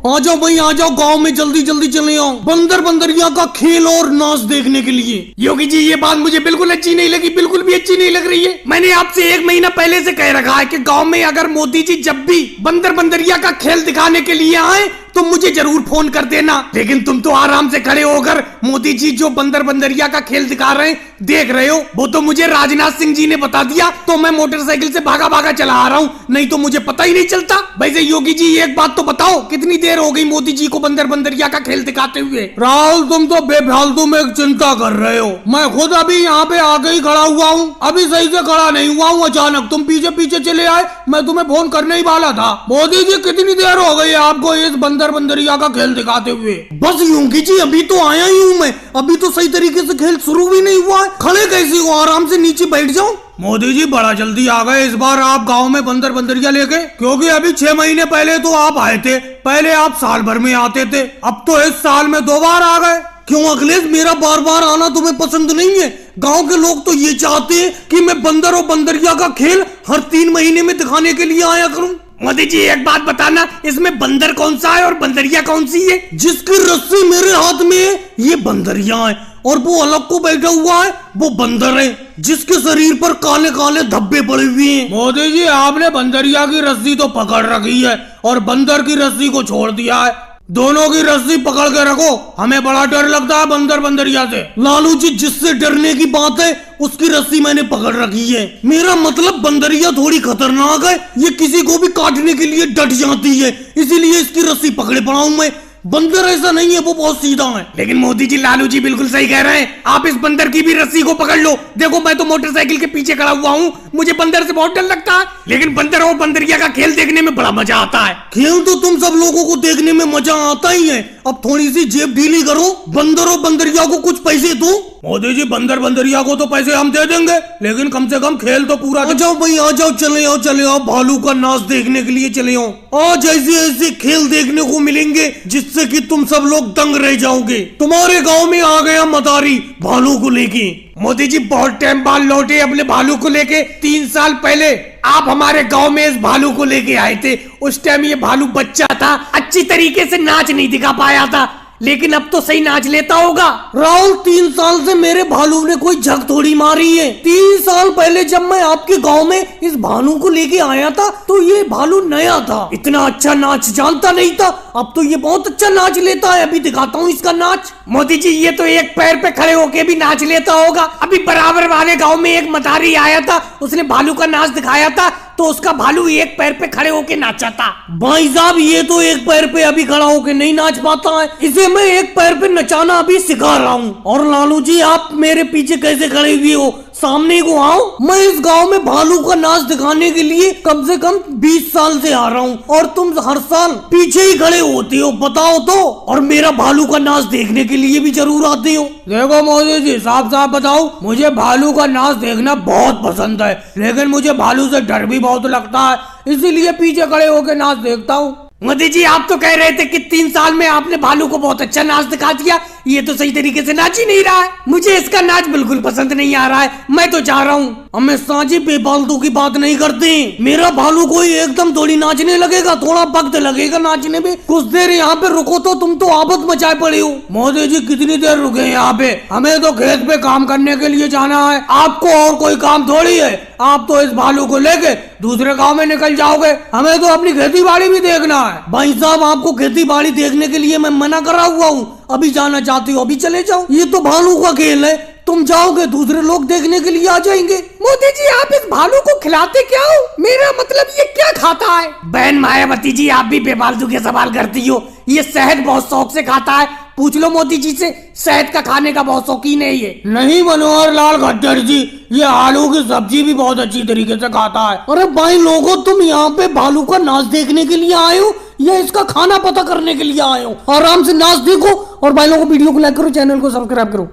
आ जाओ भाई आ जाओ, गांव में जल्दी जल्दी चले आओ बंदर बंदरिया का खेल और नाच देखने के लिए। योगी जी ये बात मुझे बिल्कुल अच्छी नहीं लगी, बिल्कुल भी अच्छी नहीं लग रही है। मैंने आपसे 1 महीना पहले से कह रखा है कि गांव में अगर मोदी जी जब भी बंदर बंदरिया का खेल दिखाने के लिए आए तो मुझे जरूर फोन कर देना। लेकिन तुम तो आराम से खड़े होकर मोदी जी जो बंदर बंदरिया का खेल दिखा रहे हैं देख रहे हो। वो तो मुझे राजनाथ सिंह जी ने बता दिया तो मैं मोटरसाइकिल से भागा भागा चला आ रहा हूँ, नहीं तो मुझे पता ही नहीं चलता। वैसे योगी जी एक बात तो बताओ, कितनी देर हो गई मोदी जी को बंदर बंदरिया का खेल दिखाते हुए? राहुल तुम तो बेफालतू में चिंता कर रहे हो, मैं खुद अभी यहाँ पे आके ही खड़ा हुआ हूँ, अभी सही से खड़ा नहीं हुआ हूँ। अचानक तुम पीछे पीछे चले आए, मैं तुम्हें फोन करने ही वाला था। मोदी जी कितनी देर हो गई आपको इस बंदर बंदरिया का खेल दिखाते हुए? बस योगी जी अभी तो आया ही हूँ मैं, अभी तो सही तरीके से खेल शुरू भी नहीं हुआ है। खड़े कैसे हो, आराम से नीचे बैठ जाओ। मोदी जी बड़ा जल्दी आ गए इस बार आप गांव में बंदर बंदरिया लेके, क्योंकि अभी 6 महीने पहले तो आप आए थे, पहले आप साल भर में आते थे, अब तो इस साल में 2 बार आ गए। क्यों अखिलेश, मेरा बार बार आना तुम्हें पसंद नहीं है? गांव के लोग तो ये चाहते हैं कि मैं बंदर और बंदरिया का खेल हर 3 महीने में दिखाने के लिए आया करूं। मोदी जी एक बात बताना, इसमें बंदर कौन सा है और बंदरिया कौन सी है? जिसकी रस्सी मेरे हाथ में है ये बंदरिया है, और वो अलग को बैठा हुआ है वो बंदर है, जिसके शरीर पर काले काले धब्बे पड़े हुए हैं। मोदी जी आपने बंदरिया की रस्सी तो पकड़ रखी है और बंदर की रस्सी को छोड़ दिया है, दोनों की रस्सी पकड़ के रखो, हमें बड़ा डर लगता है बंदर बंदरिया से। लालू जी जिससे डरने की बात है उसकी रस्सी मैंने पकड़ रखी है। मेरा मतलब बंदरिया थोड़ी खतरनाक है, ये किसी को भी काटने के लिए डट जाती है, इसीलिए इसकी रस्सी पकड़े पड़ा हूं मैं। बंदर ऐसा नहीं है, वो बहुत सीधा है। लेकिन मोदी जी लालू जी बिल्कुल सही कह रहे हैं, आप इस बंदर की भी रस्सी को पकड़ लो। देखो मैं तो मोटरसाइकिल के पीछे खड़ा हुआ हूँ, मुझे बंदर से बहुत डर लगता है, लेकिन बंदर और बंदरिया का खेल देखने में बड़ा मजा आता है। खेल तो तुम सब लोगों को देखने में मजा आता ही है, अब थोड़ी सी जेब ढीली करो, बंदर और बंदरिया को कुछ पैसे दो। मोदी जी बंदर बंदरिया को तो पैसे हम दे देंगे, लेकिन कम से कम खेल तो पूरा। आ जाओ भाई आ जाओ, चले आओ भालू का नाच देखने के लिए चले आओ। आज ऐसे ऐसे खेल देखने को मिलेंगे जिससे कि तुम सब लोग दंग रह जाओगे। तुम्हारे गांव में आ गया मदारी भालू को लेके। मोदी जी बहुत टाइम बाद लौटे अपने भालू को लेके। 3 साल पहले आप हमारे गांव में इस भालू को लेके आए थे, उस टाइम ये भालू बच्चा था, अच्छी तरीके से नाच नहीं दिखा पाया था, लेकिन अब तो सही नाच लेता होगा। राहुल 3 साल से मेरे भालू ने कोई झक थोड़ी मारी है। 3 साल पहले जब मैं आपके गांव में इस भालू को लेके आया था तो ये भालू नया था, इतना अच्छा नाच जानता नहीं था, अब तो ये बहुत अच्छा नाच लेता है। अभी दिखाता हूँ इसका नाच। मोदी जी ये तो एक पैर पे खड़े होके भी नाच लेता होगा। अभी बराबर वाले गांव में एक मदारी आया था, उसने भालू का नाच दिखाया था तो उसका भालू एक पैर पे खड़े होके नाचा था। भाई साहब ये तो एक पैर पे अभी खड़ा होके नहीं नाच पाता है, इसे मैं एक पैर पे नचाना अभी सिखा रहा हूँ। और लालू जी आप मेरे पीछे कैसे खड़े हुए हो, सामने को आओ। मैं इस गांव में भालू का नाच दिखाने के लिए कम से कम 20 साल से आ रहा हूँ, और तुम हर साल पीछे ही खड़े होते हो, बताओ तो। और मेरा भालू का नाच देखने के लिए भी जरूर आते हो। देखो मोदी जी साफ साफ बताओ, मुझे भालू का नाच देखना बहुत पसंद है, लेकिन मुझे भालू से डर भी बहुत लगता है, इसीलिए पीछे खड़े होकर नाच देखता हूँ। मोदी जी आप तो कह रहे थे कि 3 साल में आपने भालू को बहुत अच्छा नाच दिखा दिया, ये तो सही तरीके से नाच ही नहीं रहा है। मुझे इसका नाच बिल्कुल पसंद नहीं आ रहा है, मैं तो चाह रहा हूँ। हमें साझी बेफालतू की बात नहीं करते, मेरा भालू कोई एकदम थोड़ी नाचने लगेगा, थोड़ा वक्त लगेगा नाचने में। कुछ देर यहाँ पे रुको तो तुम तो आफत मचाए पड़े हो। मोदी जी कितनी देर रुके यहाँ पे, हमें तो खेत पे काम करने के लिए जाना है, आपको और कोई काम थोड़ी है। आप तो इस भालू को लेके दूसरे गांव में निकल जाओगे, हमें तो अपनी खेती बाड़ी भी देखना है। भाई साहब आपको खेती बाड़ी देखने के लिए मैं मना करा हुआ हूँ, अभी जाना चाहते हो अभी चले जाओ, ये तो भालू का खेल है, तुम जाओगे दूसरे लोग देखने के लिए आ जाएंगे। मोदी जी आप इस भालू को खिलाते क्या हो, मेरा मतलब ये क्या खाता है? बहन मायावती जी आप भी बेफालतू के सवाल करती हो, ये शहद बहुत शौक से खाता है, पूछ लो मोदी जी से, शहद का खाने का बहुत शौकीन है ये। नहीं मनोहर लाल खट्टर जी, ये आलू की सब्जी भी बहुत अच्छी तरीके से खाता है। अरे भाई लोगों तुम यहाँ पे भालू का नाच देखने के लिए आए हो या इसका खाना पता करने के लिए आए हो? आराम से नाच देखो, और भाई लोगों वीडियो को लाइक करो, चैनल को सब्सक्राइब करो।